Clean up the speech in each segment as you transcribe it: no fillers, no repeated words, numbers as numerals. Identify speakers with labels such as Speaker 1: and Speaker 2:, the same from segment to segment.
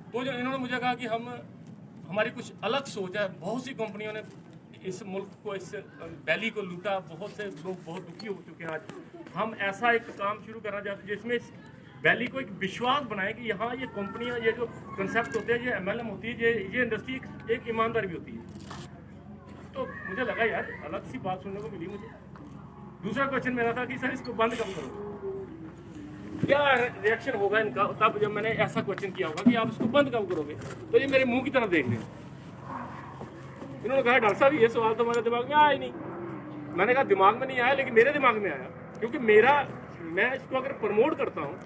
Speaker 1: तो जो इन्होंने मुझे कहा कि हमारी कुछ अलग सोच है, बहुत सी कंपनियों ने इस मुल्क को, इस वैली को लूटा, बहुत से लोग बहुत दुखी हो चुके हैं। आज हम ऐसा एक काम शुरू करना चाहते हैं जिसमें इस वैली को एक विश्वास बनाए कि यहाँ ये कंपनियाँ, ये जो कंसेप्ट होते हैं, ये एमएलएम होती है, ये इंडस्ट्री एक ईमानदार भी होती है। तो मुझे लगा यार अलग सी बात सुनने को मिली मुझे। दूसरा क्वेश्चन मेरा था कि सर इसको बंद कब करोगे, क्या रिएक्शन होगा इनका तब जब मैंने ऐसा क्वेश्चन किया होगा कि आप इसको बंद कब करोगे। तो ये मेरे मुंह की तरफ देख रहे हैं। इन्होंने कहा डॉक्टर साहब ये सवाल तो हमारे दिमाग में आया ही नहीं। मैंने कहा दिमाग में नहीं आया, लेकिन मेरे दिमाग में आया, क्योंकि मैं इसको अगर प्रमोट करता हूँ,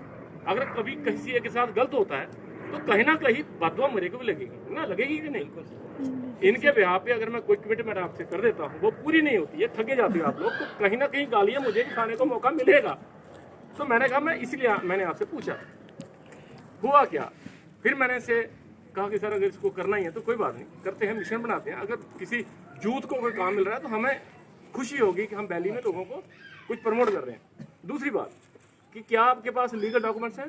Speaker 1: अगर कभी किसी के साथ गलत होता है तो कहीं ना कहीं बदवा मेरे को भी लगेगी ना, लगेगी कि नहीं। इनके ब्याह पे अगर मैं कोई कमिटमेंट आपसे कर देता हूँ, वो पूरी नहीं होती है, थके जाते हो आप लोग, तो कहीं ना कहीं गालियाँ मुझे भी खाने को मौका मिलेगा। तो मैंने कहा मैं इसलिए मैंने आपसे पूछा। हुआ क्या, फिर मैंने इसे कहा कि सर अगर इसको करना ही है तो कोई बात नहीं, करते हैं, मिशन बनाते हैं। अगर किसी यूथ को कोई काम मिल रहा है तो हमें खुशी होगी कि हम वैली में लोगों को कुछ प्रमोट कर रहे हैं। दूसरी बात कि क्या आपके पास लीगल डॉक्यूमेंट्स हैं,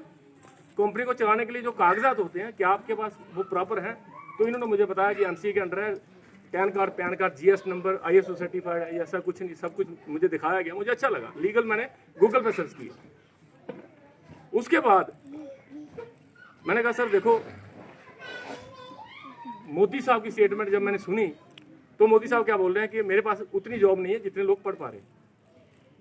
Speaker 1: कंपनी को चलाने के लिए जो कागजात होते हैं, क्या आपके पास वो प्रॉपर हैं। तो इन्होंने मुझे बताया कि एमसी के अंडर है, pan card, GS number, ISO certified है, ऐसा कुछ नहीं, सब कुछ मुझे दिखाया गया। मुझे अच्छा लगा, लीगल मैंने गूगल पे सर्च किया। उसके बाद मैंने कहा सर देखो, मोदी साहब की स्टेटमेंट जब मैंने सुनी तो मोदी साहब क्या बोल रहे हैं कि मेरे पास उतनी जॉब नहीं है जितने लोग पढ़ पा रहे हैं।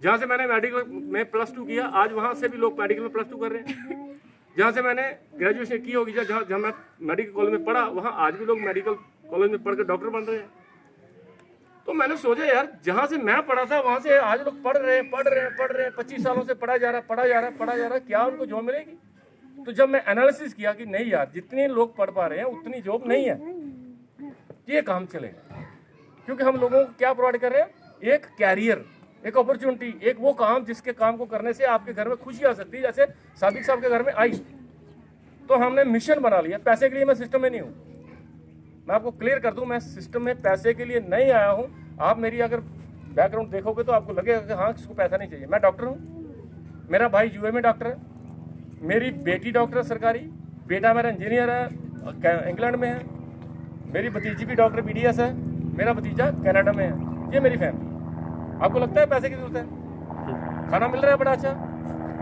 Speaker 1: जहाँ से मैंने मेडिकल में +2 किया, आज वहाँ से भी लोग मेडिकल में +2 कर रहे हैं। जहाँ से मैंने ग्रेजुएशन की होगी, जहाँ मैं मेडिकल कॉलेज में पढ़ा, वहाँ आज भी लोग मेडिकल कॉलेज में पढ़कर डॉक्टर बन रहे हैं। तो मैंने सोचा यार जहाँ से मैं पढ़ा था वहाँ से आज लोग पढ़ रहे हैं 25 सालों से पढ़ा जा रहा, क्या उनको जॉब मिलेगी। तो जब मैं एनालिसिस किया कि नहीं यार, जितने लोग पढ़ पा रहे हैं उतनी जॉब नहीं है, ये काम चलेगा। क्योंकि हम लोगों को क्या प्रोवाइड कर रहे हैं, एक कैरियर, एक अपॉर्चुनिटी, एक वो काम जिसके काम को करने से आपके घर में खुशी आ सकती है, जैसे सादिक साहब के घर में आई। तो हमने मिशन बना लिया। पैसे के लिए मैं सिस्टम में नहीं हूँ, मैं आपको क्लियर कर दूं, मैं सिस्टम में पैसे के लिए नहीं आया हूँ। आप मेरी अगर बैकग्राउंड देखोगे तो आपको लगेगा कि हाँ इसको पैसा नहीं चाहिए। मैं डॉक्टर हूँ, मेरा भाई यूए में डॉक्टर है, मेरी बेटी डॉक्टर है सरकारी, बेटा मेरा इंजीनियर है इंग्लैंड में है, मेरी भतीजी भी डॉक्टर BDS है, मेरा भतीजा कनाडा में है। ये मेरी फैमिली। आपको लगता है पैसे की जरूरत है, खाना मिल रहा है बड़ा अच्छा।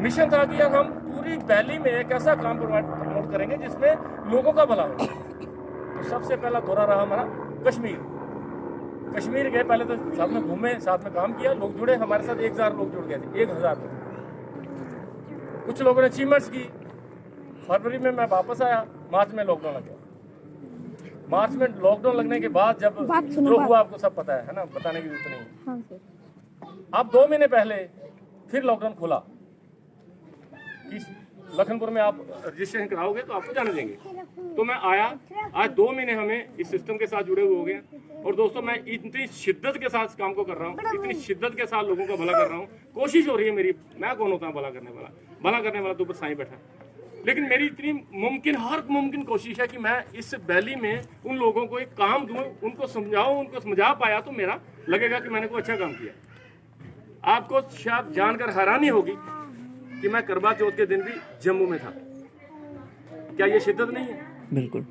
Speaker 1: मिशन था कि यार हम पूरी वैली में एक ऐसा काम प्रमोट करेंगे जिसमें लोगों का भला हो। तो सबसे पहला दौरा रहा हमारा कश्मीर गए। पहले तो साथ में घूमे, साथ में काम किया, लोग जुड़े हमारे साथ। 1000 लोग जुड़ गए थे, 1000 लोग। कुछ लोगों ने अचीवमेंट्स की। फरवरी में मैं वापस आया, मार्च में लॉकडाउन लग गया। मार्च में लॉकडाउन लगने के बाद जब जो हुआ आपको सब पता है ना, बताने की जरूरत नहीं।
Speaker 2: हाँ सर।
Speaker 1: अब 2 महीने पहले फिर लॉकडाउन खुला कि लखनपुर में आप रजिस्ट्रेशन कराओगे तो आपको जाने देंगे। तो मैं आया, आज 2 महीने हमें इस सिस्टम के साथ जुड़े हुए हो गए। और दोस्तों मैं इतनी शिद्दत के साथ इस काम को कर रहा हूँ, इतनी शिद्दत के साथ लोगों का भला कर रहा हूँ। कोशिश हो रही है मेरी, मैं कौन होता हूँ भला करने वाला, भला करने वाला तो ऊपर साईं बैठा है। लेकिन मेरी इतनी हर मुमकिन कोशिश है कि मैं इस वैली में उन लोगों को एक काम दूं, उनको समझाऊं, उनको समझा पाया तो मेरा लगेगा कि मैंने कोई अच्छा काम किया। आपको शायद जानकर हैरानी होगी कि मैं करवा चौथ के दिन भी जम्मू में था। क्या ये शिद्दत नहीं है?
Speaker 3: बिल्कुल।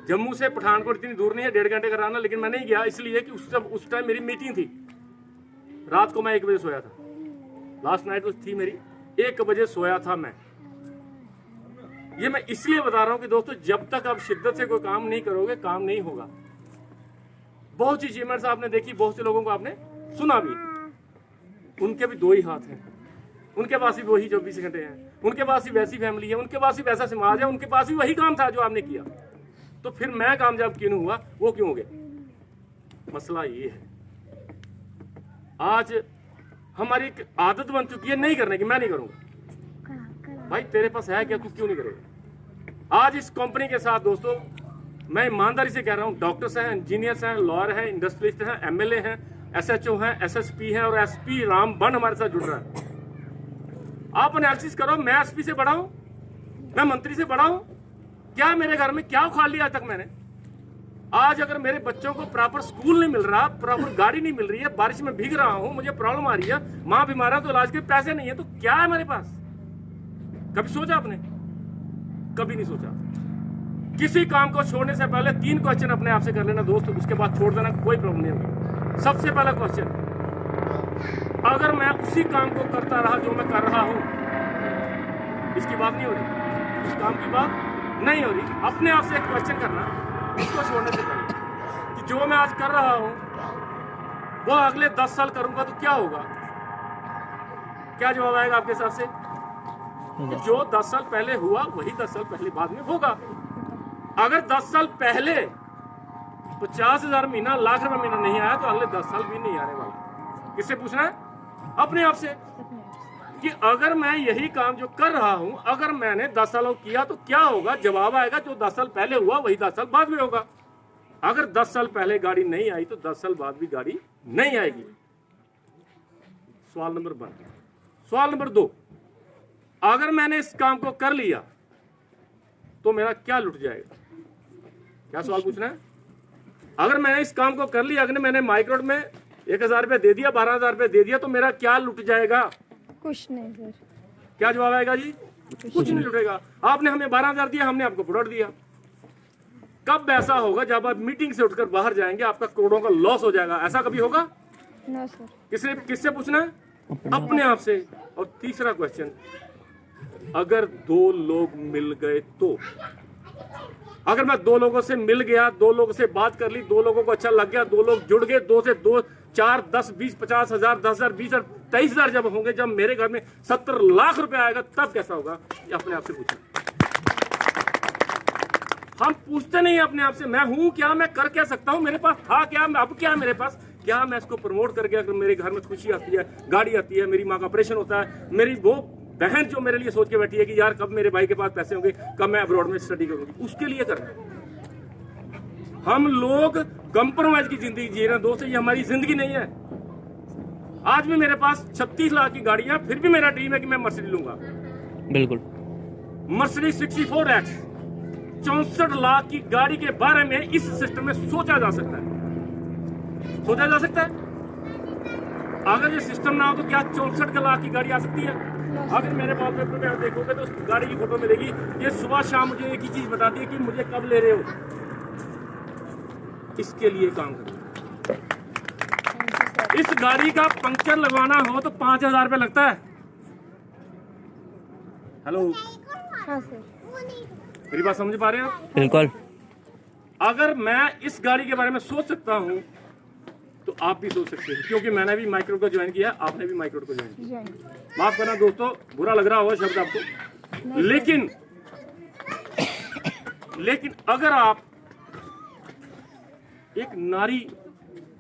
Speaker 1: जम्मू से पठानकोट इतनी दूर नहीं है, 1.5 घंटे का रास्ता, लेकिन मैं नहीं गया इसलिए कि उस टाइम मेरी मीटिंग थी। रात को मैं 1 बजे सोया था, लास्ट नाइट तो थी मेरी, 1 बजे सोया था मैं। ये मैं इसलिए बता रहा हूं कि दोस्तों जब तक आप शिद्दत से कोई काम नहीं करोगे, काम नहीं होगा। बहुत सी अचीवमेंट्स आपने देखी, बहुत से लोगों को आपने सुना भी, उनके भी 2 ही हाथ हैं, उनके पास भी वही 24 घंटे हैं, उनके पास भी वैसी फैमिली है, उनके पास भी वैसा समाज है, उनके पास भी वही काम था जो आपने किया। तो फिर मैं कामयाब क्यों नहीं हुआ, वो क्यों हो गया? मसला ये है, आज हमारी एक आदत बन चुकी है नहीं करने की। मैं नहीं करूंगा। भाई तेरे पास है क्या, तू क्यों नहीं करेगा? आज इस कंपनी के साथ दोस्तों मैं ईमानदारी से कह रहा हूँ, डॉक्टर्स हैं, इंजीनियर्स हैं, लॉयर हैं, इंडस्ट्रियलिस्ट हैं, MLA हैं, SHO हैं, SSP हैं और SP रामबन हमारे साथ जुड़ रहा है। आप एनालिसिस करो, मैं SP से बड़ा हूं, मैं मंत्री से बड़ा हूं। क्या मेरे घर में क्या उखाड़ लिया आज तक मैंने? आज अगर मेरे बच्चों को प्रॉपर स्कूल नहीं मिल रहा, प्रॉपर गाड़ी नहीं मिल रही है, बारिश में भीग रहा हूं, मुझे प्रॉब्लम आ रही है, माँ बीमार है तो इलाज के पैसे नहीं है, तो क्या है मेरे पास? कभी सोचा आपने? कभी नहीं सोचा। किसी काम को छोड़ने से पहले 3 क्वेश्चन अपने आप से कर लेना दोस्त, उसके बाद छोड़ देना, कोई प्रॉब्लम नहीं होगी। सबसे पहला क्वेश्चन, अगर मैं उसी काम को करता रहा जो मैं कर रहा हूं, इसकी बात नहीं हो रही, उस काम की बात नहीं हो रही, अपने आप से एक क्वेश्चन करना इसको छोड़ने से पहले कि जो मैं आज कर रहा हूं वो अगले 10 साल करूंगा तो क्या होगा। क्या जवाब आएगा आपके हिसाब से? कि जो 10 साल पहले हुआ वही 10 साल पहले बाद में होगा। अगर 10 साल पहले 50,000 महीना, लाख रुपए महीना नहीं आया तो अगले 10 साल भी नहीं आने वाला। किससे पूछना है? अपने आप से, कि अगर मैं यही काम जो कर रहा हूं, अगर मैंने 10 सालों किया तो क्या होगा। जवाब आएगा जो 10 साल पहले हुआ वही 10 साल बाद में होगा। अगर 10 साल पहले गाड़ी नहीं आई तो 10 साल बाद भी गाड़ी नहीं आएगी। सवाल नंबर 1। सवाल नंबर 2, अगर मैंने इस काम को कर लिया तो मेरा क्या लुट जाएगा। क्या सवाल पूछना है? अगर मैंने इस काम को कर लिया, अगर मैंने माइक्रोड में 1,000 रुपये दे दिया, 12,000 रुपये दे दिया, तो मेरा क्या लुट जाएगा?
Speaker 2: कुछ नहीं सर।
Speaker 1: क्या जवाब आएगा जी? कुछ नहीं लुटेगा। आपने हमें 12,000 दिया, हमने आपको प्रोडक्ट दिया। कब ऐसा होगा? जब आप मीटिंग से उठकर बाहर जाएंगे आपका करोड़ों का लॉस हो जाएगा। ऐसा कभी होगा?
Speaker 2: ना सर।
Speaker 1: किससे पूछना है? अपने आप से। और तीसरा क्वेश्चन, अगर 2 लोग मिल गए तो, अगर मैं 2 लोगों से मिल गया, 2 लोगों से बात कर ली, 2 लोगों को अच्छा लग गया, 2 लोग जुड़ गए, 2 से 2 4 10 20 50,000 10,000 20,000 23,000 जब होंगे, जब मेरे घर में 70 लाख रुपए आएगा तब कैसा होगा? ये अपने आप से पूछना। हम पूछते नहीं अपने आप से मैं हूं क्या, मैं कर क्या सकता हूं, मेरे पास था क्या, अब क्या है मेरे पास, क्या मैं इसको प्रमोट करके अगर मेरे घर में खुशी आती है, गाड़ी आती है, मेरी माँ का ऑपरेशन होता है, मेरी वो बहन जो मेरे लिए सोच के बैठी है कि यार कब मेरे भाई के पास पैसे होंगे, कब मैं अब्रॉड में स्टडी करूंगी, उसके लिए करना। हम लोग कंप्रोमाइज की जिंदगी जी रहे हैं दोस्तों, ये हमारी जिंदगी नहीं है। आज भी मेरे पास 36 लाख की गाड़ियां, फिर भी मेरा ड्रीम है कि मैं मर्सिडीज लूंगा।
Speaker 3: बिल्कुल।
Speaker 1: मर्सिडीज 64X 64 लाख की गाड़ी के बारे में इस सिस्टम में सोचा जा सकता है, सोचा जा सकता है। अगर ये सिस्टम ना हो तो क्या 64 लाख की गाड़ी आ सकती है? अगर मेरे वॉलपेपर में आप देखोगे तो उस गाड़ी की फोटो मिलेगी। ये सुबह शाम मुझे एक ही चीज बताती है कि मुझे कब ले रहे हो। इसके लिए काम करो। इस गाड़ी का पंक्चर लगवाना हो तो 5,000 रुपये लगता है। हेलो,
Speaker 2: हाँ सर।
Speaker 1: मेरी बात समझ पा रहे हैं?
Speaker 3: बिल्कुल।
Speaker 1: अगर मैं इस गाड़ी के बारे में सोच सकता हूं तो आप भी सोच सकते हैं, क्योंकि मैंने भी माइक्रोड को ज्वाइन किया, आपने भी माइक्रोड को ज्वाइन किया। माफ करना दोस्तों, बुरा लग रहा होगा शब्द आपको, लेकिन अगर आप एक नारी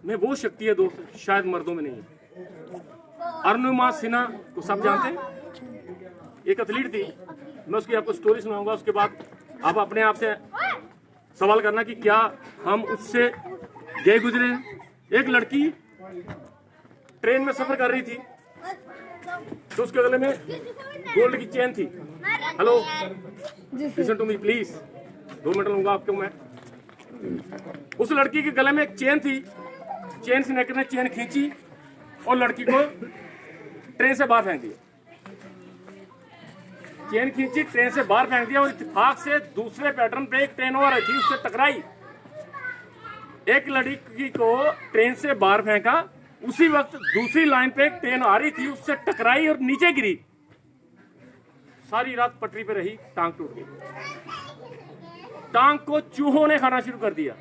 Speaker 1: में वो शक्ति है दोस्त, शायद मर्दों में नहीं है। अरुणिमा सिन्हा को सब जानते हैं, एक एथलीट थी। मैं उसकी आपको स्टोरी सुनाऊंगा, उसके बाद आप अपने आप से सवाल करना कि क्या हम उससे गए गुजरे हैं। एक लड़की ट्रेन में सफर कर रही थी तो उसके गले में गोल्ड की चेन थी। Hello, listen to me please, 2 minute लूंगा आपको मैं। उस लड़की के गले में एक चेन थी, चेन स्नैकर ने चेन खींची और लड़की को ट्रेन से बाहर फेंक दिया। चेन खींची, ट्रेन से बाहर फेंक दिया और इत्तेफाक से दूसरे पैटर्न पे एक ट्रेन और थी, उससे टकराई। एक लड़की को ट्रेन से बाहर फेंका, उसी वक्त दूसरी लाइन पे एक ट्रेन आ रही थी, उससे टकराई और नीचे गिरी। सारी रात पटरी पे रही, टांग टूट गई। टांग को चूहों ने खाना शुरू कर दिया।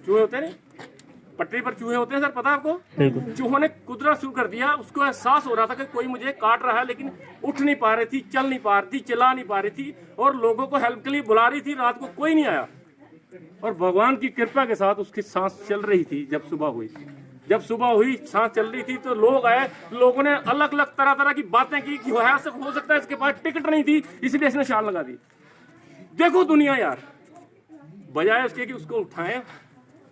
Speaker 1: चूहे होते हैं, पटरी पर चूहे होते हैं सर, पता है आपको? चूहों ने कुदरना शुरू कर दिया। उसको एहसास हो रहा था कि कोई मुझे काट रहा है, लेकिन उठ नहीं पा रही थी, चल नहीं पा रही थी, चिल्ला नहीं पा रही थी, और लोगों को हेल्प के लिए बुला रही थी। रात को कोई नहीं आया और भगवान की कृपा के साथ उसकी सांस चल रही थी। जब सुबह हुई सांस चल रही थी तो लोग आए, लोगों ने अलग अलग तरह तरह की बातें की कि हो सकता है इसके पास टिकट नहीं थी इसलिए इसने शाल लगा दी। देखो दुनिया यार, बजाय उसके कि उसको उठाएं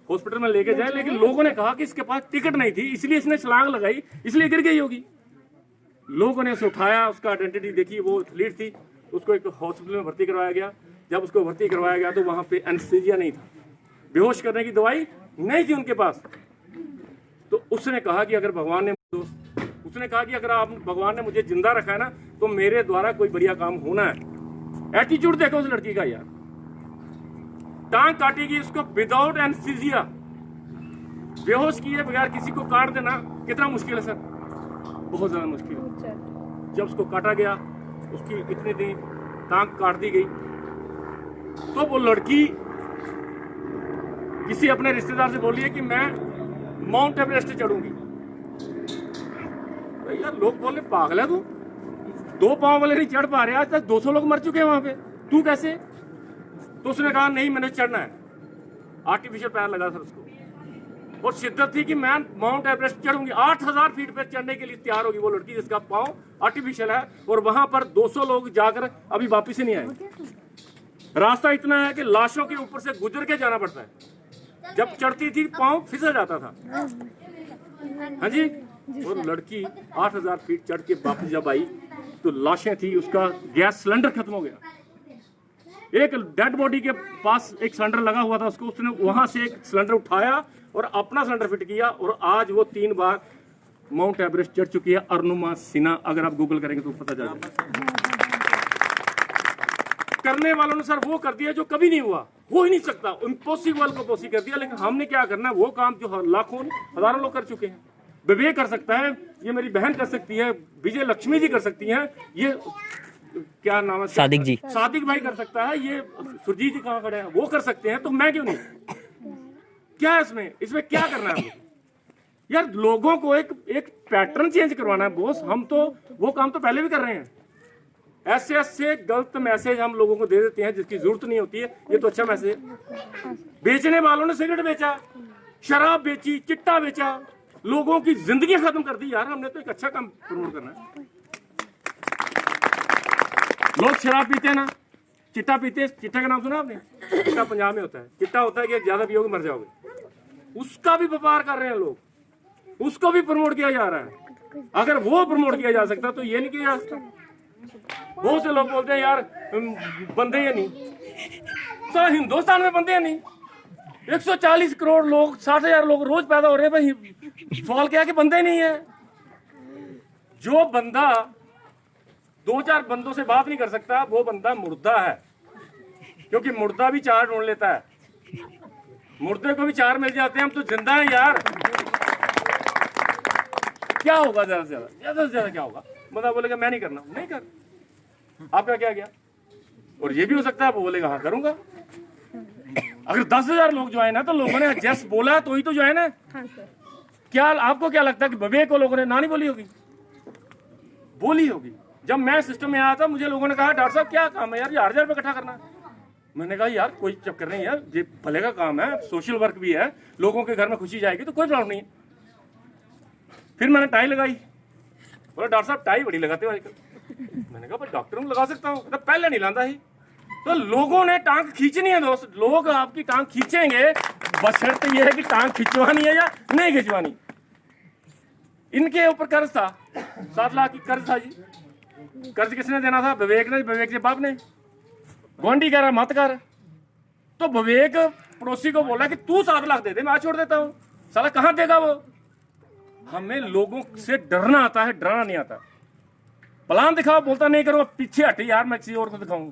Speaker 1: हॉस्पिटल में लेके जाए, लेकिन लोगों ने कहा कि इसके पास टिकट नहीं थी इसलिए इसने छलांग लगाई, इसलिए गिर गई होगी। लोगों ने उसे उठाया, उसका आइडेंटिटी देखी, वो एथलीट थी। उसको एक हॉस्पिटल में भर्ती करवाया गया। जब उसको भर्ती करवाया गया तो वहां पे एनेस्थीसिया नहीं था, बेहोश करने की दवाई नहीं थी उनके पास। तो उसने कहा कि अगर भगवान ने मुझे जिंदा रखा है ना तो मेरे द्वारा कोई बढ़िया काम होना है। एटीट्यूड देखो उस लड़की का यार, टांग काटी गई उसको विदाउट एनेस्थीसिया, बेहोश किए बगैर किसी को काट देना कितना मुश्किल है सर, बहुत ज्यादा मुश्किल है। जब उसको काटा गया, उसकी इतनी दी टांग काट दी गई, तो वो लड़की किसी अपने रिश्तेदार से बोली है कि मैं माउंट एवरेस्ट चढ़ूंगी। तो यार लोग बोले पागल है तू, 2 पांव वाले नहीं चढ़ पा रहे, आज तक 200 लोग मर चुके हैं वहां पे, तू कैसे? तो उसने कहा नहीं मैंने चढ़ना है, आर्टिफिशियल पैर लगा सर उसको, और शिद्दत थी कि मैं माउंट एवरेस्ट चढ़ूंगी। 8000 फीट पर चढ़ने के लिए तैयार होगी वो लड़की जिसका पांव आर्टिफिशियल है, और वहां पर 200 लोग जाकर अभी वापिस ही नहीं आए। रास्ता इतना है कि लाशों के ऊपर से गुजर के जाना पड़ता है, जब चढ़ती थी पांव फिसल जाता था। हाँ जी, और लड़की 8000 फीट चढ़ के वापस जब आई तो लाशें थी, उसका गैस सिलेंडर खत्म हो गया, एक डेड बॉडी के पास एक सिलेंडर लगा हुआ था, उसको उसने वहां से एक सिलेंडर उठाया और अपना सिलेंडर फिट किया, और आज वो 3 बार माउंट एवरेस्ट चढ़ चुकी है। अरुणिमा सिन्हा, अगर आप गूगल करेंगे तो पता चल जाएगा। करने वालों ने सर वो कर दिया जो कभी नहीं हुआ, हो ही नहीं सकता, इम्पॉसिबल को पॉसिबल कर दिया। लेकिन हमने क्या करना है, वो काम जो लाखों हजारों लोग कर चुके हैं। विवेक कर सकता है, ये मेरी बहन कर सकती है, विजय लक्ष्मी जी कर सकती हैं, ये क्या नाम है,
Speaker 3: सादिक जी,
Speaker 1: सादिक भाई कर सकता है, ये सुरजीत जी कहाँ खड़े हैं, वो कर सकते हैं, तो मैं क्यों नहीं? क्या है इसमें क्या करना है यार? लोगों को एक पैटर्न चेंज करवाना है बॉस। हम तो वो काम तो पहले भी कर रहे हैं। ऐसे गलत मैसेज हम लोगों को दे देते हैं जिसकी जरूरत नहीं होती है। ये तो अच्छा मैसेज है। बेचने वालों ने सिगरेट बेचा, शराब बेची, चिट्टा बेचा, लोगों की जिंदगी खत्म कर दी। यार हमने तो एक अच्छा काम प्रमोट करना है। लोग शराब पीते हैं ना, चिट्टा पीते हैं। चिट्टा का नाम सुना आपने? चिट्टा पंजाब में होता है। चिट्टा होता है कि ज्यादा पियोगे मर जाओगे, उसका भी व्यापार कर रहे हैं लोग, उसको भी प्रमोट किया जा रहा है। अगर वो प्रमोट किया जा सकता तो ये नहीं किया जा सकता। बहुत से लोग बोलते हैं यार बंदे ही नहीं, सारा हिंदुस्तान में बंदे नहीं। 140 करोड़ लोग, 60,000 लोग रोज पैदा हो रहे हैं भाई। सवाल क्या है कि बंदे ही नहीं है। जो बंदा 2-4 बंदों से बात नहीं कर सकता वो बंदा मुर्दा है, क्योंकि मुर्दा भी 4 ढूंढ लेता है। मुर्दे को भी 4 मिल जाते हैं, हम तो जिंदा हैं यार। क्या होगा ज्यादा से ज्यादा क्या होगा? बंदा बोलेगा मैं नहीं करना, नहीं कर, आपका क्या गया? और ये भी हो सकता है वो बोलेगा हाँ करूंगा। अगर 10,000 लोग ज्वाइन है तो लोगों ने जस बोला तो ही तो ज्वाइन है।
Speaker 2: हाँ सर।
Speaker 1: क्या आपको क्या लगता है कि विवेक को लोगों ने ना नहीं बोली होगी? बोली होगी। जब मैं सिस्टम में आया था मुझे लोगों ने कहा डॉक्टर साहब क्या काम है यार, 1,000 रुपये इकट्ठा करना। मैंने कहा यार कोई चक्कर नहीं है, ये भले का काम है, सोशल वर्क भी है, लोगों के घर में खुशी जाएगी तो कोई प्रॉब्लम नहीं है। फिर मैंने टाई लगाई, बोला डॉक्टर साहब टाई बड़ी लगाते हो आजकल। मैंने कहा डॉक्टर हूँ लगा सकता हूँ, तो पहले नहीं लाता ही। तो लोगों ने टांग खींचनी है दोस्त, लोग आपकी टांग खींचेंगे, बशर्त ये है कि टांग खिंचवानी है या नहीं खिंचवानी। इनके ऊपर कर्ज था, 7 लाख की कर्ज था जी। कर्ज किसने देना था? विवेक ने, विवेक के बाप ने। गोंडी कह रहा मत कर, तो विवेक पड़ोसी को बोला कि तू 7 लाख दे दे, मैं छोड़ देता हूँ। साला कहाँ देगा वो? हमें लोगों से डरना आता है, डराना नहीं आता। प्लान दिखाओ, बोलता नहीं करूंगा, पीछे हटे यार, मैं किसी और को दिखाऊं।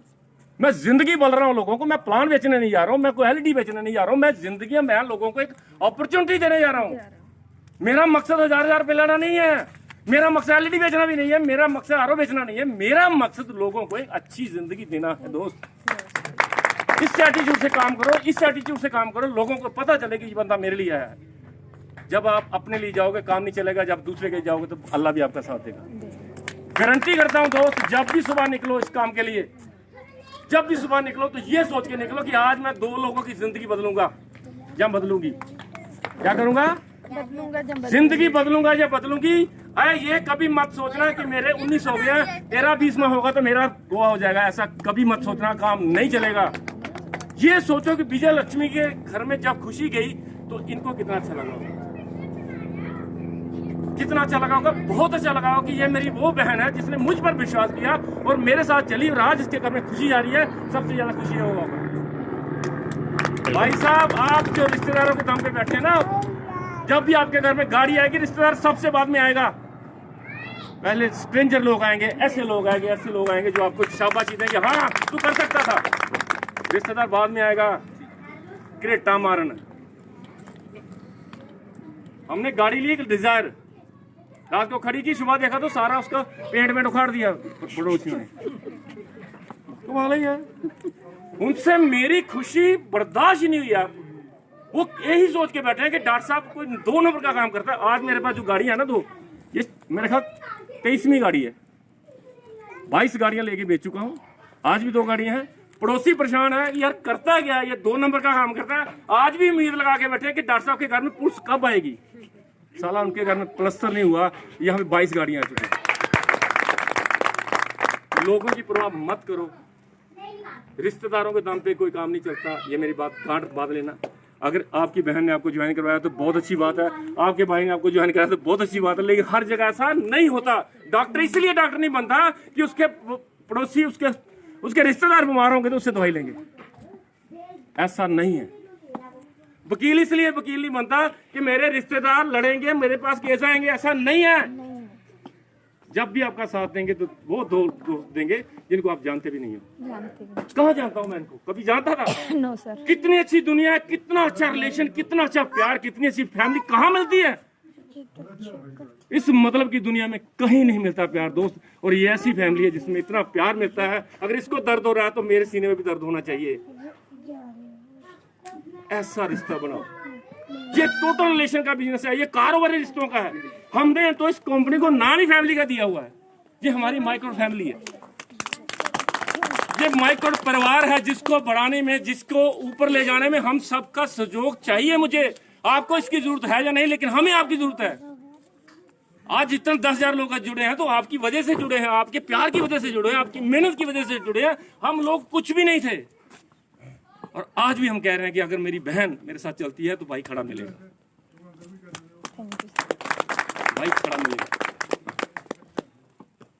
Speaker 1: मैं जिंदगी बोल रहा हूँ लोगों को, मैं प्लान बेचने नहीं जा रहा हूँ, मैं कोई एलईडी बेचने नहीं जा रहा हूँ, मैं जिंदगी में लोगों को एक अपॉर्चुनिटी देने जा रहा हूँ। मेरा मकसद 1,000 रुपये लेना नहीं है, मेरा मकसद एलईडी बेचना भी नहीं है, मेरा मकसद आरओ बेचना नहीं है। मेरा मकसद लोगों को एक अच्छी जिंदगी देना है दोस्त। इस एटीट्यूड से काम करो, इस एटीट्यूड से काम करो, लोगों को पता चले कि ये बंदा मेरे लिए आया है। जब आप अपने लिए जाओगे काम नहीं चलेगा, जब दूसरे के जाओगे तो अल्लाह भी आपका साथ देगा। गारंटी करता हूं दोस्त, जब भी सुबह निकलो इस काम के लिए, जब भी सुबह निकलो तो ये सोच के निकलो कि आज मैं 2 लोगों की जिंदगी बदलूंगा या बदलूंगी। क्या करूंगा? जिंदगी बदलूंगा या बदलूंगी। अरे ये कभी मत सोचना कि मेरे 19 हो गया, तेरा 20 में होगा तो मेरा गोवा हो जाएगा। ऐसा कभी मत सोचना, काम नहीं चलेगा। ये सोचो कि विजय लक्ष्मी के घर में जब खुशी गई तो इनको कितना अच्छा लगा होगा, कितना अच्छा लगा होगा, बहुत अच्छा लगा होगा कि ये मेरी वो बहन है जिसने मुझ पर विश्वास किया और मेरे साथ चली, और आज इसके घर में खुशी जा रही है। सबसे ज्यादा खुशी है वो भाई साहब। आप जो रिश्तेदारों के दम पे बैठे ना, जब भी आपके घर में गाड़ी आएगी रिश्तेदार सबसे बाद में आएगा। पहले स्ट्रेंजर लोग आएंगे, ऐसे लोग आएंगे, ऐसे लोग आएंगे जो आपको शाबाशी देंगे, हाँ तू कर सकता था। रिश्तेदार बाद में आएगा। क्रेटा मारन। हमने गाड़ी ली एक डिजायर, रात को खड़ी की, सुबह देखा तो सारा उसका पेंट में उखाड़ दिया पड़ोसियों ने। कमाल है। उनसे मेरी खुशी बर्दाश्त ही नहीं हुई यार। वो यही सोच के बैठे हैं कि डॉक्टर साहब कोई 2 नंबर का काम करता है। आज मेरे पास जो गाड़ी है ना, 2, ये मेरे ख्याल 23वीं गाड़ी है। 22 गाड़ियां लेके बेच चुका हूँ, आज भी 2 गाड़ियां हैं। पड़ोसी परेशान है यार, करता क्या ये 2 नंबर का काम करता है। आज भी उम्मीद लगा के बैठे हैं कि डॉक्टर साहब के घर में पुलिस कब आएगी। साला उनके घर में प्लस्तर नहीं हुआ, यहाँ पे 22 गाड़ियां आ चुकी हैं। लोगों की परवाह मत करो, रिश्तेदारों के दम पे कोई काम नहीं चलता। ये मेरी बात गांठ बांध लेना। अगर आपकी बहन ने आपको ज्वाइन करवाया तो बहुत अच्छी बात है, आपके भाई ने आपको ज्वाइन कराया तो बहुत अच्छी बात है, लेकिन हर जगह ऐसा नहीं होता। डॉक्टर इसलिए डॉक्टर नहीं बनता कि उसके पड़ोसी, उसके रिश्तेदार बीमार होंगे तो उससे दवाई लेंगे, ऐसा नहीं है। वकील इसलिए वकील नहीं बनता कि मेरे रिश्तेदार लड़ेंगे, मेरे पास केस आएंगे, ऐसा नहीं है। जब भी आपका साथ देंगे तो वो 2 दोस्त देंगे जिनको आप जानते भी नहीं हो। कहाँ जानता हूँ मैं इनको, कभी जानता था?
Speaker 2: No sir.
Speaker 1: कितनी अच्छी दुनिया है, कितना अच्छा रिलेशन, कितना अच्छा प्यार, कितनी अच्छी फैमिली कहाँ मिलती है। इस मतलब की दुनिया में कहीं नहीं मिलता प्यार दोस्त। और ये ऐसी फैमिली है जिसमें इतना प्यार मिलता है। अगर इसको दर्द हो रहा है तो मेरे सीने में भी दर्द होना चाहिए। ऐसा रिश्ता बनाओ। ये टोटल रिलेशन का बिजनेस है, ये कारोबारी रिश्तों का है। हमने तो इस कंपनी को नाम ही फैमिली का दिया हुआ है। ये हमारी माइक्रो फैमिली है, ये माइक्रो परिवार है, जिसको बढ़ाने में, जिसको ऊपर ले जाने में हम सबका सहयोग चाहिए। मुझे, आपको इसकी जरूरत है या नहीं, लेकिन हमें आपकी जरूरत है। आज जितने 10,000 लोग जुड़े हैं तो आपकी वजह से जुड़े हैं, आपके प्यार की वजह से जुड़े हैं, आपकी मेहनत की वजह से जुड़े हैं। हम लोग कुछ भी नहीं थे और आज भी हम कह रहे हैं कि अगर मेरी बहन मेरे साथ चलती है तो भाई खड़ा मिलेगा, भाई खड़ा मिलेगा।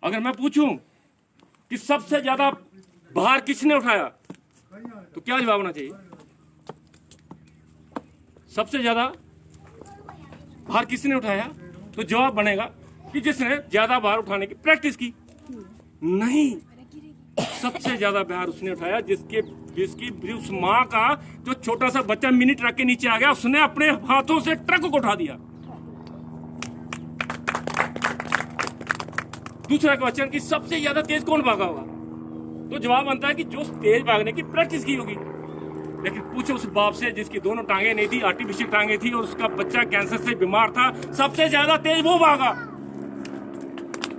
Speaker 1: अगर मैं पूछूं कि सबसे ज्यादा भार किसने उठाया तो क्या जवाब होना चाहिए? सबसे ज्यादा भार किसने उठाया तो जवाब बनेगा कि जिसने ज्यादा भार उठाने की प्रैक्टिस की। नहीं, सबसे ज्यादा भार उसने उठाया जिसकी उस माँ का जो छोटा सा बच्चा मिनी ट्रक के नीचे आ गया, उसने अपने हाथों से ट्रक को उठा दिया। दूसरा क्वेश्चन कि सबसे ज्यादा तेज कौन भागा होगा, तो जवाब बनता है कि जो तेज भागने की प्रैक्टिस की होगी। लेकिन पूछो उस बाप से जिसकी दोनों टांगे नहीं थी, आर्टिफिशियल टांगे थी, और उसका बच्चा कैंसर से बीमार था, सबसे ज्यादा तेज वो भागा।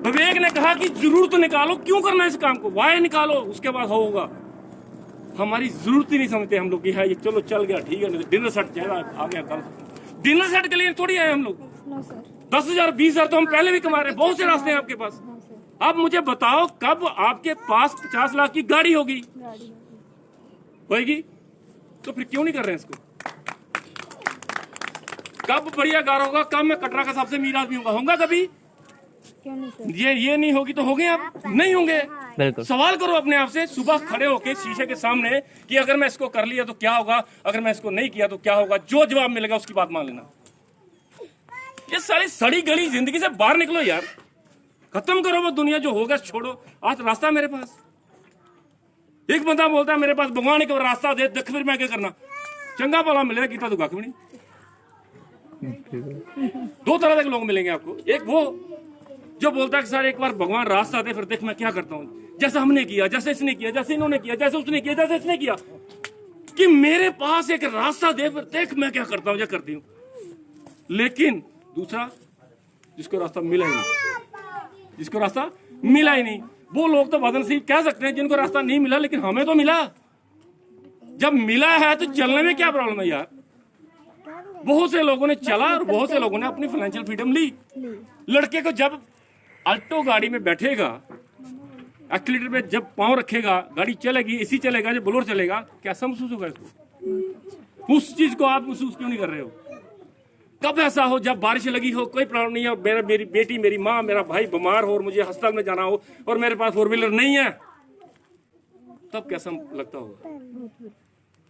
Speaker 1: विवेक ने कहा कि जरूरत निकालो, क्यों करना इस काम को, वाय निकालो, उसके बाद होगा। हमारी जरूरत ही नहीं समझते हम लोग कि है ये चलो चल गया ठीक है, नहीं डिनर सेट ज्यादा आ गया कल। डिनर सेट के लिए थोड़ी आए हम लोग। 10,000 20,000 तो हम पहले भी कमा रहे हैं, बहुत से रास्ते हैं आपके पास। अब मुझे बताओ कब आपके पास 50 लाख की गाड़ी होगी? होगी तो फिर क्यों नहीं कर रहे हैं इसको? कब बढ़िया कार होगा, कब मैं कटरा का सबसे अमीर आदमी होगा कभी?
Speaker 2: क्यों नहीं सर?
Speaker 1: ये नहीं होगी तो होंगे आप? नहीं होंगे। सवाल करो अपने आप से, सुबह खड़े होके शीशे के सामने कि अगर मैं इसको कर लिया तो क्या होगा, अगर मैं इसको नहीं किया तो क्या होगा। जो जवाब मिलेगा उसकी बात मान लेना। ये सारी सड़ी गली जिंदगी से बाहर निकलो यार, खत्म करो वो दुनिया, जो होगा छोड़ो। आज रास्ता मेरे पास, एक बंदा बोलता है मेरे पास भगवान एक रास्ता दे, देख फिर मैं क्या करना, चंगा भला मिलेगा कितना तो कख भी नहीं। 2 तरह के लोग मिलेंगे आपको। एक वो जो बोलता है कि सर एक बार भगवान रास्ता दे फिर देख मैं क्या करता हूँ, जैसा हमने किया, जैसे इसने किया, जैसे इन्होंने किया, जैसे उसने किया, जैसे इसने किया, कि मेरे पास एक रास्ता दे फिर देख मैं क्या करता हूँ या करती हूँ। लेकिन दूसरा जिसको रास्ता मिला ही नहीं, जिसको रास्ता मिला ही नहीं, वो लोग तो बदनसीब कह सकते हैं जिनको रास्ता नहीं मिला, लेकिन हमें तो मिला। जब मिला है तो चलने में क्या प्रॉब्लम है यार? बहुत से लोगों ने चला और बहुत से लोगों ने अपनी फाइनेंशियल फ्रीडम ली। लड़के को जब अल्टो गाड़ी में बैठेगा, एक्सीलेटर पे जब पांव रखेगा, गाड़ी चलेगी, एसी चलेगा, जब ब्लोअर चलेगा, कैसा महसूस होगा इसको? उस चीज को आप महसूस क्यों नहीं कर रहे हो? कब ऐसा हो जब बारिश लगी हो, कोई प्रॉब्लम नहीं है, मेरी बेटी, मेरी माँ, मेरा भाई बीमार हो और मुझे अस्पताल में जाना हो और मेरे पास 4 व्हीलर नहीं है, तब कैसा लगता होगा?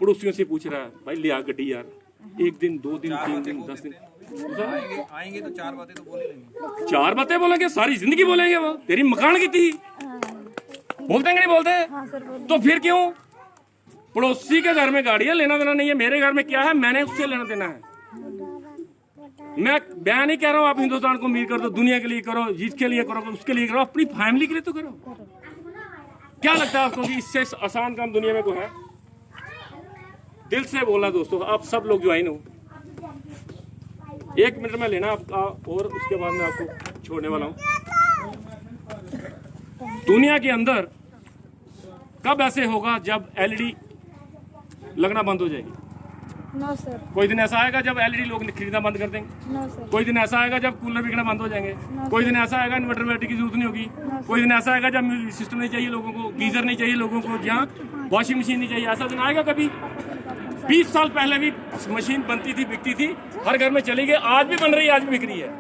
Speaker 1: पड़ोसियों से पूछ रहा है भाई ले आ गड्डी यार, 1 दिन 2 दिन 3 दिन 10 दिन
Speaker 3: आएंगे तो 4 बातें तो बोलेंगे।
Speaker 1: 4 बातें बोलेंगे, सारी जिंदगी बोलेंगे। वो तेरी मकान की थी, बोलते हैं कि नहीं बोलते?
Speaker 2: हाँ सर बोलिए।
Speaker 1: तो फिर क्यों? पड़ोसी के घर में गाड़ियां लेना देना नहीं है, मेरे घर में क्या है मैंने उससे लेना देना है। मैं बयान नहीं कह रहा हूं आप हिंदुस्तान को अमीर कर दो, दुनिया के लिए करो, जिसके लिए करो उसके लिए करो, अपनी फैमिली के लिए तो करो। क्या लगता है आपको कि इससे आसान काम दुनिया में कोई है? दिल से बोला दोस्तों, आप सब लोग ज्वाइन हो। 1 मिनट में लेना आपका और उसके बाद मैं आपको छोड़ने वाला हूं। दुनिया के अंदर कब ऐसे होगा जब एलईडी लगना बंद हो जाएगी?
Speaker 2: नो सर,
Speaker 1: कोई दिन ऐसा आएगा जब एलईडी लोग खरीदना बंद कर देंगे।
Speaker 2: नो सर,
Speaker 1: कोई दिन ऐसा आएगा जब कूलर बिकना बंद हो जाएंगे। कोई दिन ऐसा आएगा इन्वर्टर बैटरी की जरूरत नहीं होगी। कोई दिन ऐसा आएगा जब म्यूजिक सिस्टम नहीं चाहिए लोगों को, गीजर नहीं चाहिए लोगों को, जहाँ वॉशिंग मशीन नहीं चाहिए। ऐसा दिन आएगा कभी? 20 साल पहले भी मशीन बनती थी, बिकती थी, हर घर में चली गई, आज भी बन रही है, आज भी बिक रही है।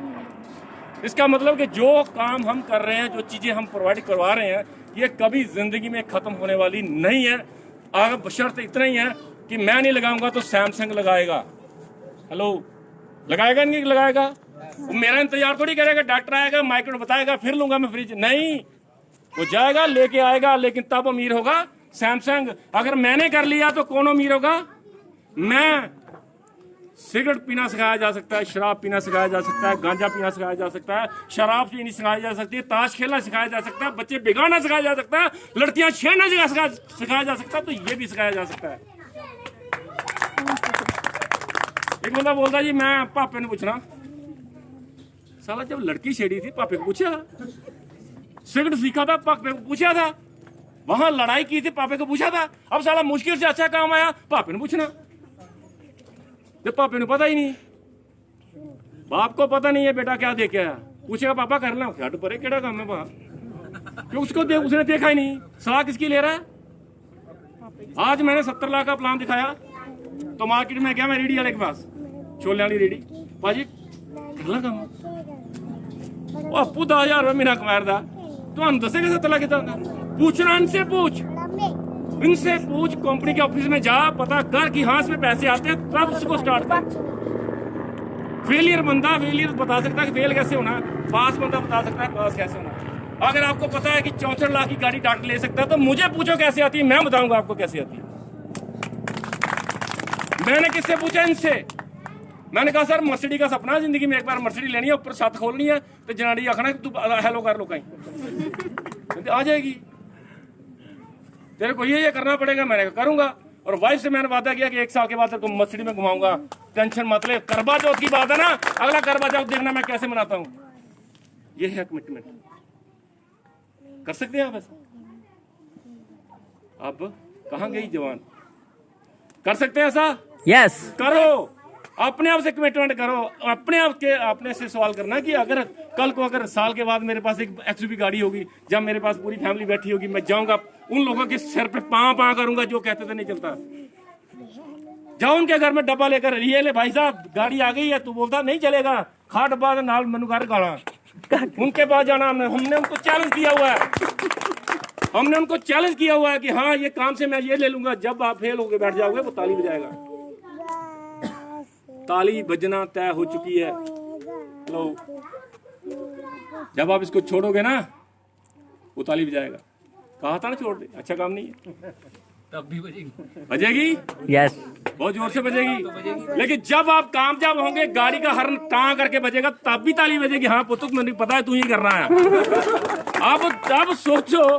Speaker 1: इसका मतलब कि जो काम हम कर रहे हैं, जो चीजें हम प्रोवाइड करवा रहे हैं, ये कभी जिंदगी में खत्म होने वाली नहीं है। आगे बशर्ते इतना ही है कि मैं नहीं लगाऊंगा तो सैमसंग लगाएगा। हेलो, लगाएगा नहीं लगाएगा? वो मेरा इंतजार थोड़ी करेगा, डॉक्टर आएगा माइक्रो बताएगा फिर लूंगा मैं फ्रिज, नहीं, वो जाएगा लेके आएगा, लेकिन तब अमीर होगा सैमसंग। अगर मैंने कर लिया तो कौन अमीर होगा? मैं। सिगरेट पीना सिखाया जा सकता है, शराब पीना सिखाया जा सकता है, गांजा पीना सिखाया जा सकता है, शराब पीनी सिखाई जा सकती है, ताश खेलना सिखाया जा सकता है, बच्चे बिगाड़ना सिखाया जा सकता है, लड़कियां छेड़ना सिखाया जा सकता है, तो ये भी सिखाया जा सकता है। एक बंदा बोलता जी मैं पापे ने पूछना, साला जब लड़की छेड़ी थी पापे को पूछा, सिगरेट सीखा था पापे को पूछा था, वहां लड़ाई की थी पापे को पूछा था, अब साला मुश्किल से अच्छा काम आया पापे ने पूछना। जब पापे ने पता ही नहीं, बाप को पता नहीं है बेटा क्या देखे आया, पूछेगा पापा कर ला क्या पर केड़ा काम है वहां, क्यों उसने देखा ही नहीं। सलाह किसकी ले रहा है? आज मैंने 70 लाख का प्लान दिखाया तो मार्केट में गया मैं रेडी वाले के पास, छोले वाली रेडी, भाजी कर ला काम आपू 10,000 रुपये महीना कमाया तो दसेगा 70 लाख कितना, पूछना इनसे पूछ, कंपनी के ऑफिस में जा, पता कर कि हाँ इसमें पैसे आते हैं, तब उसको स्टार्ट कर। फेलियर बता सकता है कि फेल कैसे होना, पास बंदा बता सकता है पास कैसे होना। अगर आपको पता है कि 64 लाख की गाड़ी डॉक्टर ले सकता है तो मुझे पूछो कैसे आती है, मैं बताऊंगा आपको कैसे आती है। मैंने किससे पूछा? इनसे। मैंने कहा सर मर्सिडी का सपना है जिंदगी में, एक बार मर्सिडी लेनी है, ऊपर छत खोलनी है तो जनाड़ी आखना तू हेलो कर लो कहीं आ जाएगी, तेरे को ये करना पड़ेगा। मैंने करूंगा, और वाइफ से मैंने वादा किया कि 1 साल के बाद तुम मर्सिडी में घुमाऊंगा, टेंशन मत ले। करवा चौथ की बात है ना, अगला करवा चौथ देखना मैं कैसे मनाता हूं। ये है कमिटमेंट। कर सकते हैं आप ऐसा? अब कहां गई जवान? कर सकते हैं ऐसा?
Speaker 4: यस
Speaker 1: करो, अपने आप से कमिटमेंट करो। अपने से सवाल करना कि अगर कल को अगर साल के बाद मेरे पास एक एक्सयूवी गाड़ी होगी, जब मेरे पास पूरी फैमिली बैठी होगी, मैं जाऊंगा उन लोगों के सिर पे पां करूंगा जो कहते थे नहीं चलता। जाओ उनके घर में डब्बा लेकर, ये ले भाई साहब गाड़ी आ गई है, तू बोलता नहीं चलेगा, खा डब्बा नाल मनुकार गाला। उनके पास जाना, हमने उनको चैलेंज किया हुआ है कि हाँ ये काम से मैं ये ले लूंगा। जब आप फेल होकर बैठ जाओगे वो ताली बजाएगा। ताली बजना तय हो चुकी है। लो, जब आप इसको छोड़ोगे ना वो ताली बजाएगा। कहा था ना छोड़ दे, अच्छा काम नहीं है,
Speaker 3: तब भी
Speaker 1: बजेगी।
Speaker 4: यस, बहुत
Speaker 1: जोर से बजेगी। लेकिन जब आप कामयाब होंगे, गाड़ी का हॉर्न टां करके बजेगा, तब भी ताली बजेगी। हाँ पुत्र मुझे पता है तू ही कर रहा है। अब सोचो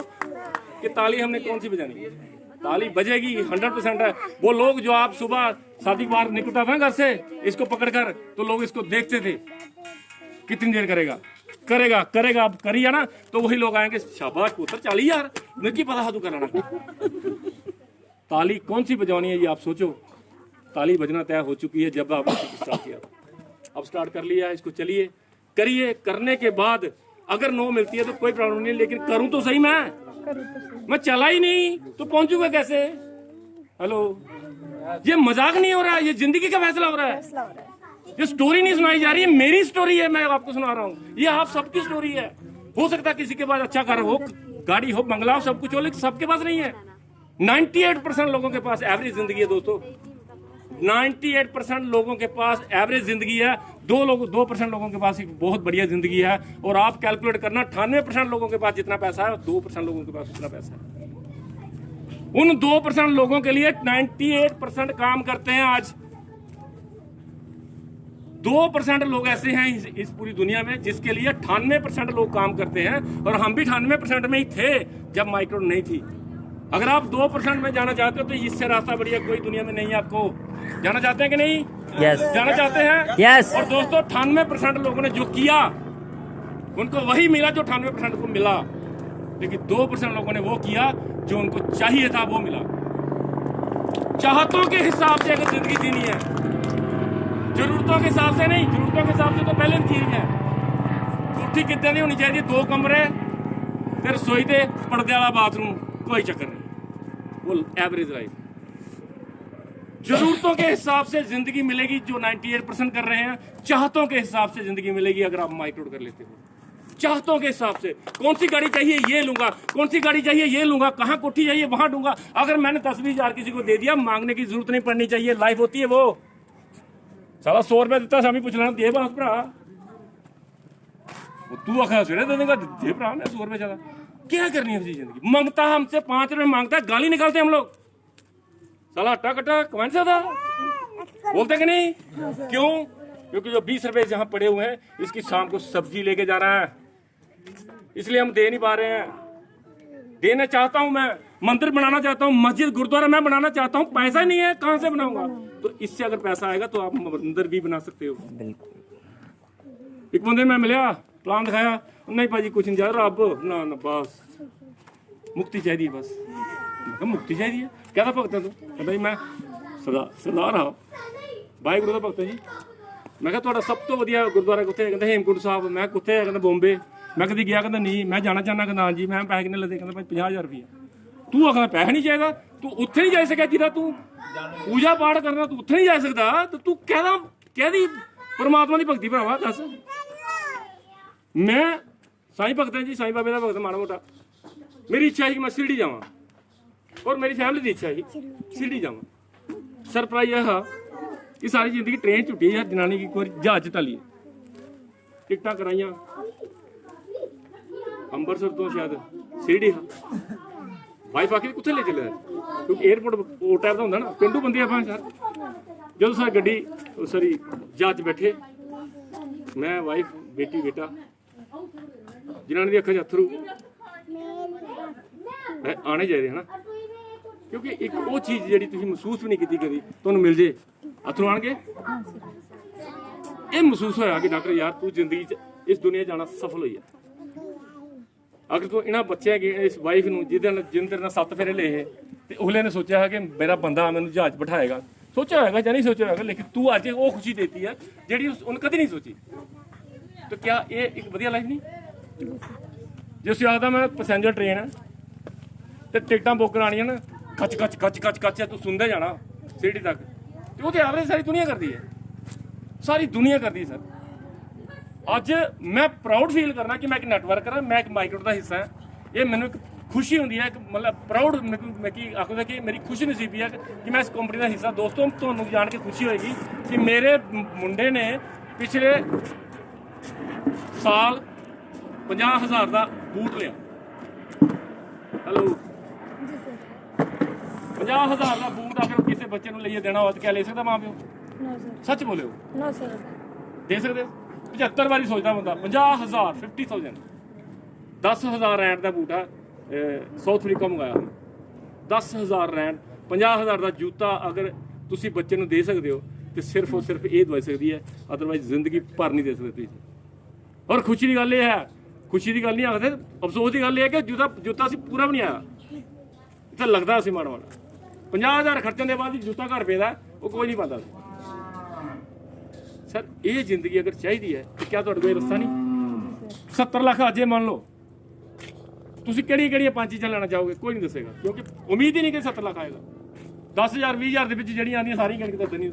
Speaker 1: कि ताली हमने कौन सी बजानी है। ताली बजेगी 100% है। वो लोग जो आप सुबह शादी के बाद निकलता था घर से इसको पकड़कर, तो लोग इसको देखते थे कितनी देर करेगा अब करिए ना, तो वही लोग आएंगे शाबाश पुत्र चाली यार, मुझे पता तू कराना। ताली कौन सी बजानी है ये आप सोचो। ताली बजना तय हो चुकी है जब आपने स्टार्ट किया। अब स्टार्ट कर लिया, इसको चलिए करिए। करने के बाद अगर नो मिलती है तो कोई प्रॉब्लम नहीं, लेकिन करूं तो सही मैं चला ही नहीं तो पहुंचूंगा कैसे? हेलो, ये मजाक नहीं हो रहा है, ये जिंदगी का फैसला हो रहा है। ये स्टोरी नहीं सुनाई जा रही है, मेरी स्टोरी है, मैं आपको सुना रहा हूँ। ये आप सबकी स्टोरी है। हो सकता है किसी के पास अच्छा घर हो, गाड़ी हो, बंगला हो, सब कुछ हो, लेकिन सबके पास नहीं है। 98% लोगों के पास एवरेज जिंदगी है दोस्तों। 98% लोगों के पास एवरेज जिंदगी है। 2% लोगों के पास एक बहुत बढ़िया जिंदगी है। और आप कैलकुलेट करना, 98% लोगों के पास जितना पैसा है, 2% लोगों के पास उतना पैसा है। उन 2% लोगों के लिए 98% काम करते हैं आज। 2% लोग ऐसे हैं इस पूरी दुनिया में जिसके लिए 98% लोग काम करते हैं, और हम भी 98% में ही थे जब माइक्रोड नहीं थी। अगर आप 2% में जाना चाहते हो तो इससे रास्ता बढ़िया कोई दुनिया में नहीं है। आपको जाना चाहते हैं कि नहीं?
Speaker 4: यस।
Speaker 1: जाना चाहते हैं?
Speaker 4: यस।
Speaker 1: और दोस्तों 98% लोगों ने जो किया उनको वही मिला जो 98% को मिला, लेकिन 2% लोगों ने वो किया जो उनको चाहिए था, वो मिला। चाहतों के हिसाब से अगर जिंदगी जीनी है, जरूरतों के हिसाब से नहीं। जरूरतों के हिसाब से तो पहले चीज है। कोठी कितने नहीं होनी चाहिए? 2 कमरे ते रसोई ते पर्दे वाला बाथरूम, कोई चक्कर नहीं, वो एवरेज लाइफ। जरूरतों के हिसाब से जिंदगी मिलेगी जो 98% कर रहे हैं। चाहतों के हिसाब से जिंदगी मिलेगी अगर आप माइक्रोड कर लेते हो। चाहतों के हिसाब से, कौन सी गाड़ी चाहिए ये लूंगा, कौन सी गाड़ी चाहिए ये लूंगा, कहां कोठी चाहिए वहां दूंगा। अगर मैंने 10-20 हजार किसी को दे दिया, मांगने की जरूरत नहीं पड़नी चाहिए। लाइफ होती है वो। साला 100 रुपया दिता, स्वामी पूछ लेना दे बस भरा, तू आखा सवेरे दे देगा, दे भरा मैं 100 रुपये ज्यादा। क्या करनी है जिंदगी? ममता हमसे 5 रुपए मांगता है, गाली निकालते हम लोग। साला अट्टा कट्टा कमेंट से था बोलते कि नहीं? क्यों? क्योंकि जो 20 रुपए जहां पड़े हुए हैं, इसकी शाम को सब्जी लेके जा रहा है, इसलिए हम दे नहीं पा रहे हैं। देना चाहता हूं मैं, मंदिर बनाना चाहता हूं, मस्जिद गुरुद्वारा मैं बनाना चाहता हूं, पैसा ही नहीं है, कहां से बनाऊंगा? तो इससे अगर पैसा आएगा तो आप मंदिर भी बना सकते हो। एक बंदे में मिला, प्लान दिखाया, नहीं भाजी कुछ नहीं चाहिए, रब ना ना बस मुक्ति चाहिए बस। मुक्ति चाहिए? क्या भगत है तू? कहता मैं सरदार हाँ वाहिगुरु ਦਾ ਭਗਤ ਜੀ। ਮੈਂ ਕਿਹਾ ਤੁਹਾਡਾ ਸਭ ਤੋਂ ਵਧੀਆ ਗੁਰਦੁਆਰਾ ਕਿੱਥੇ? ਕਹਿੰਦਾ ਹੇਮਕੁੰਟ ਸਾਹਿਬ। ਮੈਂ ਕਿੱਥੇ? ਕਹਿੰਦਾ ਬੰਬੇ। ਮੈਂ ਕਦੀ ਗਿਆ? ਕਹਿੰਦਾ ਨਹੀਂ। ਮੈਂ ਜਾਣਾ ਚਾਹੁੰਦਾ। ਕਹਿੰਦਾ ਹਾਂਜੀ। ਮੈਂ ਪੈਸੇ ਕਿੰਨੇ ਲੱਦੇ? ਕਹਿੰਦਾ ਭਾਈ 50,000 ਰੁਪਇਆ। ਤੂੰ ਆਖਦਾ ਪੈਸੇ ਨਹੀਂ ਚਾਹੀਦਾ? ਤੂੰ ਉੱਥੇ ਨਹੀਂ ਜਾ ਸਕਿਆ ਜਿਹਦਾ ਤੂੰ ਪੂਜਾ ਪਾਠ ਕਰਨਾ, ਤੂੰ ਉੱਥੇ ਨਹੀਂ ਜਾ ਸਕਦਾ ਤੇ ਤੂੰ ਕਹਿਦੀ ਪਰਮਾਤਮਾ ਦੀ ਭਗਤੀ ਭਰਾਵਾ ਦੱਸ। ਮੈਂ ਸਾਈਂ ਭਗਤ ਹਾਂ ਜੀ, ਸਾਈਂ ਬਾਬੇ ਦਾ ਭਗਤ ਮਾੜਾ ਮੋਟਾ। ਮੇਰੀ ਇੱਛਾ ਹੈ ਕਿ ਮੈਂ शिरडी ਜਾਵਾਂ, और मेरी फैमिली की इच्छा है शिरडी जावा। सरप्राइज है कि सारी जिंदगी ट्रेन छुट्टी है, जनानी की कोई जहाज टाली, टिकटा कराइया अंबरसर तो शायद शिरडी हाँ। वाइफ आखिर कुत्थे ले चले, क्योंकि एयरपोर्ट वो टाइप का होंगे ना, पेंडू बंदे आप सर। जो सर गड्डी सॉरी जहाज बैठे, मैं वाइफ बेटी बेटा, जनानी की अखा च अथरू आने चाहिए है ना। क्योंकि एक वो चीज़ जी तुम महसूस भी नहीं की कभी, तुहानू मिल जे अथरू आने ये महसूस होया कि डॉक्टर यार तू जिंदगी इस दुनिया जाना सफल हुई है। अगर तू इन्होंने बच्चे इस वाइफ न जिंदे 7 फेरे ले तो उसले ने सोचा है कि मेरा बंदा मैंने जहाज बिठाएगा, सोचा होगा या नहीं सोचा होगा, लेकिन तू अज वो खुशी देती है जी उन्हें कभी नहीं सोची। तो क्या ये एक वधिया लाइफ नहीं? जो उस आखदा मैं पैसेंजर ट्रेन है तो टिकटा बुक करानियां ना, खच खच खच खच खच तू सुनते जाना शिरडी तक, तो वो एवरेज सारी दुनिया करती है, सारी दुनिया करती है सर। अज मैं प्राउड फील करना कि मैं एक नैटवर्कर हाँ, मैं एक माइक्रोड का हिस्सा है। ये मैंने एक खुशी होंगी है, मतलब प्राउड मैं की आखूँगा कि मेरी खुशी नसीबी है कि मैं इस कंपनी का हिस्सा। दोस्तों तुहानू जान के खुशी होगी कि मेरे मुंडे ने पिछले साल 50,000 का बूट लिया। हेलो 50,000 का बूट अगर किसी बच्चे को लिए देना हो तो क्या ले सकता माँ प्यो? सच बोले हो?
Speaker 2: No sir.
Speaker 1: दे सकते? 75 बारी सोचता बंदा 50,000 50,000 10,000 रैंड का बूट है, साउथ अफ्रीका मंगाया 10,000 रैंड 50,000 का जूता अगर तुसी बच्चे को दे सकते हो तो सिर्फ और सिर्फ ये दवाई सकती है, अदरवाइज जिंदगी भर नहीं दे सकते। और खुशी की गल ये है, खुशी की गल नहीं आखते, अफसोस की गल ये है कि जूता असीं पूरा भी नहीं आया, इतना लगता असीं माड़ा माड़ा 50,000 खर्चने के बाद जूता घर पेदा वो कोई नहीं पाता। सर ये जिंदगी अगर चाहिए है तो क्या तुहाडे कोई रस्ता नहीं? 70 लाख अज मान लो, तुसीं किहड़ियां 5 चीज़ां लेना चाहोगे? कोई नहीं दसेगा, क्योंकि उम्मीद ही नहीं कि 70 लाख आएगा। 10,000 20,000 के जिहड़ियां आंदियां सारी गिण के दस देनी,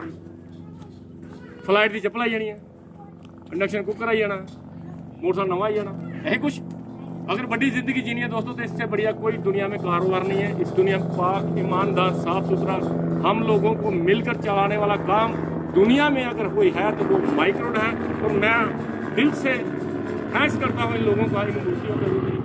Speaker 1: फ्लाइट की चप्पल आई जानी है, इंडक्शन कुकर आई जाना, मोटरसाइकिल नवा आई जाना, यही कुछ। अगर बड़ी जिंदगी जीनी है दोस्तों तो इससे बढ़िया कोई दुनिया में कारोबार नहीं है। इस दुनिया में पाक ईमानदार साफ सुथरा हम लोगों को मिलकर चलाने वाला काम दुनिया में अगर कोई है तो वो माइक्रोड है। और मैं दिल से थैंक्स करता हूँ इन लोगों का, इन मूर्तियों का, जो मेरी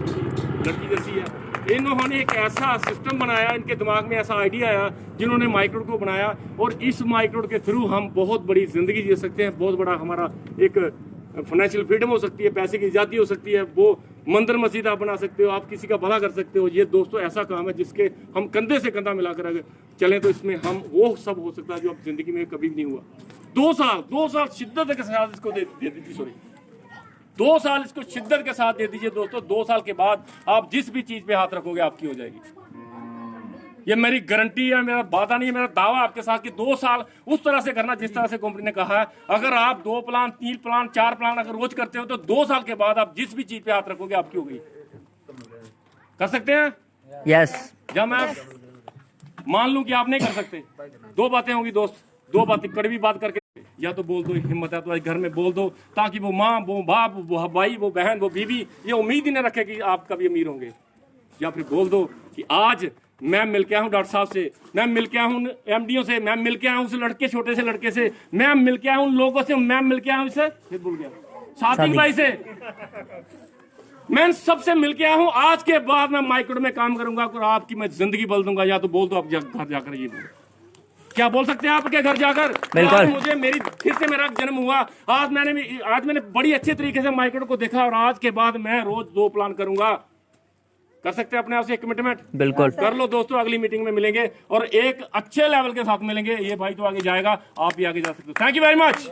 Speaker 1: लड़की जैसी है इन्होंने एक ऐसा सिस्टम बनाया, इनके दिमाग में ऐसा आइडिया आया जिन्होंने माइक्रोड को बनाया, और इस माइक्रोड के थ्रू हम बहुत बड़ी जिंदगी जी सकते हैं, बहुत बड़ा हमारा एक फाइनेंशियल फ्रीडम हो सकती है, पैसे की आज़ादी हो सकती है, वो मंदिर मस्जिद आप बना सकते हो, आप किसी का भला कर सकते हो। ये दोस्तों ऐसा काम है जिसके हम कंधे से कंधा मिलाकर अगर चलें तो इसमें हम वो सब हो सकता है जो अब जिंदगी में कभी भी नहीं हुआ। 2 साल शिद्दत के साथ इसको दे दीजिए, सॉरी 2 साल इसको शिद्दत के साथ दे दीजिए दोस्तों। 2 साल के बाद आप जिस भी चीज पे हाथ रखोगे आपकी हो जाएगी। ये मेरी गारंटी है, मेरा वादा नहीं है, मेरा दावा आपके साथ कि 2 साल उस तरह से करना जिस तरह से कंपनी ने कहा है। अगर आप 2 प्लान 3 प्लान 4 प्लान अगर रोज करते हो तो 2 साल के बाद आप जिस भी चीज पे हाथ रखोगे आपकी हो गई। कर सकते हैं?
Speaker 4: यस।
Speaker 1: जब मैं मान लूं कि आप नहीं कर सकते, 2 बातें होंगी दोस्त, 2 बातें कड़वी बात करके, या तो बोल दो, हिम्मत है तो आज घर में बोल दो, ताकि वो माँ, वो बाप, वो भाई, वो बहन, वो बीवी ये उम्मीद ही न रखे कि आप कभी अमीर होंगे। या फिर बोल दो कि आज मैं मिल के आया हूँ डॉक्टर साहब से, मैं मिल के आया हूँ एमडीओ से, मैं मिल के आया हूँ उस लड़के, छोटे से लड़के से, मैं मिल के आया हूँ लोगों से, मैं मिल के आया हूँ इससे, फिर भूल गया, साथी भाई से, मैं सबसे मिल के आया हूँ। आज के बाद मैं माइक्रोड में काम करूंगा और आपकी मैं जिंदगी बदल दूंगा। या तो बोल दो आप घर जाकर, ये बोलो, क्या बोल सकते हैं आपके घर जाकर?
Speaker 4: बिल्कुल।
Speaker 1: मुझे फिर से मेरा जन्म हुआ, आज मैंने बड़ी अच्छे तरीके से माइक्रोड को देखा, और आज के बाद मैं रोज 2 प्लान करूंगा। कर सकते हैं अपने आप से कमिटमेंट?
Speaker 4: बिल्कुल
Speaker 1: कर लो दोस्तों। अगली मीटिंग में मिलेंगे और एक अच्छे लेवल के साथ मिलेंगे। ये भाई तो आगे जाएगा, आप भी आगे जा सकते हो। Thank you very much.